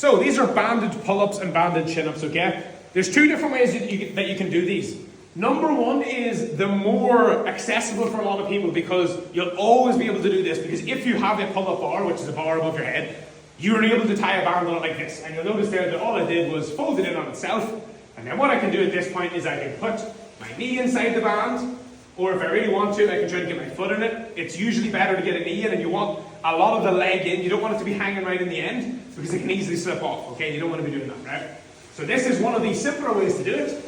So these are banded pull-ups and banded chin-ups, okay? There's two different ways that you can do these. Number one is the more accessible for a lot of people, because you'll always be able to do this, because if you have a pull-up bar, which is a bar above your head, you're able to tie a band on it like this. And you'll notice there that all I did was fold it in on itself. And then what I can do at this point is I can put my knee inside the band, or if I really want to, I can try to get my foot in it. It's usually better to get a knee in, and you want a lot of the leg in. You don't want it to be hanging right in the end, because it can easily slip off, okay? You don't want to be doing that, right? So this is one of the simpler ways to do it.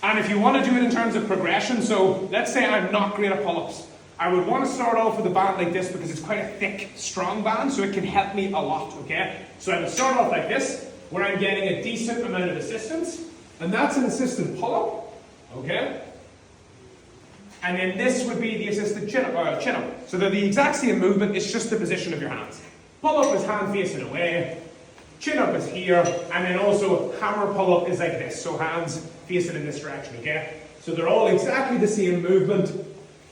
And if you want to do it in terms of progression, so let's say I'm not great at pull-ups, I would want to start off with a band like this, because it's quite a thick, strong band, so it can help me a lot, okay? So I would start off like this, where I'm getting a decent amount of assistance, and that's an assisted pull-up, okay? And then this would be the assisted chin-up. So they're the exact same movement, it's just the position of your hands. Pull-up is hand facing away, chin-up is here, and then also hammer pull-up is like this, so hands facing in this direction, okay? So they're all exactly the same movement,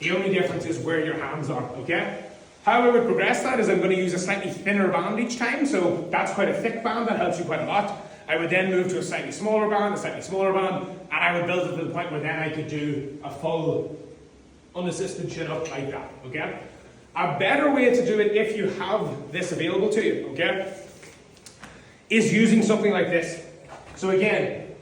the only difference is where your hands are, okay? How I would progress that is I'm going to use a slightly thinner band each time, so that's quite a thick band, that helps you quite a lot. I would then move to a slightly smaller band, and I would build it to the point where then I could do a full unassisted chin-up like that, okay? A better way to do it, if you have this available to you, okay, is using something like this. So again,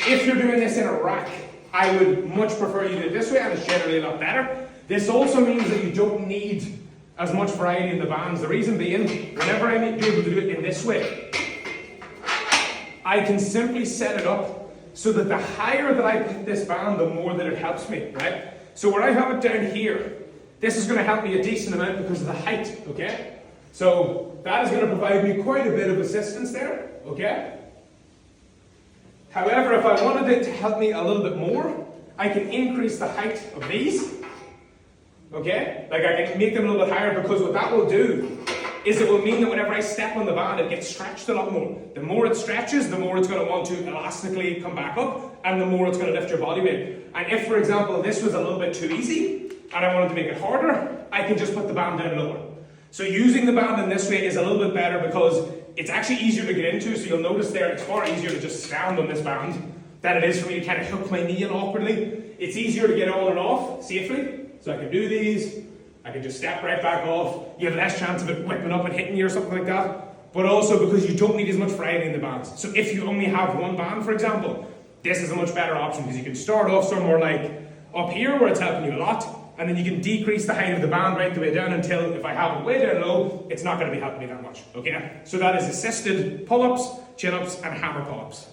if you're doing this in a rack, I would much prefer you do it this way, and it's generally a lot better. This also means that you don't need as much variety in the bands. The reason being, whenever I'm able to do it in this way, I can simply set it up so that the higher that I put this band, the more that it helps me, right? So where I have it down here, this is going to help me a decent amount because of the height, okay? So that is going to provide me quite a bit of assistance there, okay? However, if I wanted it to help me a little bit more, I can increase the height of these, okay? Like I can make them a little bit higher, because what that will do is it will mean that whenever I step on the band, it gets stretched a lot more. The more it stretches, the more it's going to want to elastically come back up, and the more it's going to lift your body weight. And if, for example, this was a little bit too easy, and I wanted to make it harder, I can just put the band down lower. So using the band in this way is a little bit better, because it's actually easier to get into, so you'll notice there it's far easier to just stand on this band than it is for me to kind of hook my knee in awkwardly. It's easier to get on and off safely, so I can do these, I can just step right back off, you have less chance of it whipping up and hitting you or something like that, but also because you don't need as much variety in the bands. So if you only have one band, for example, this is a much better option, because you can start off somewhere like up here where it's helping you a lot, and then you can decrease the height of the band right the way down until, if I have it way down low, it's not going to be helping me that much, okay? So that is assisted pull-ups, chin-ups, and hammer pull-ups.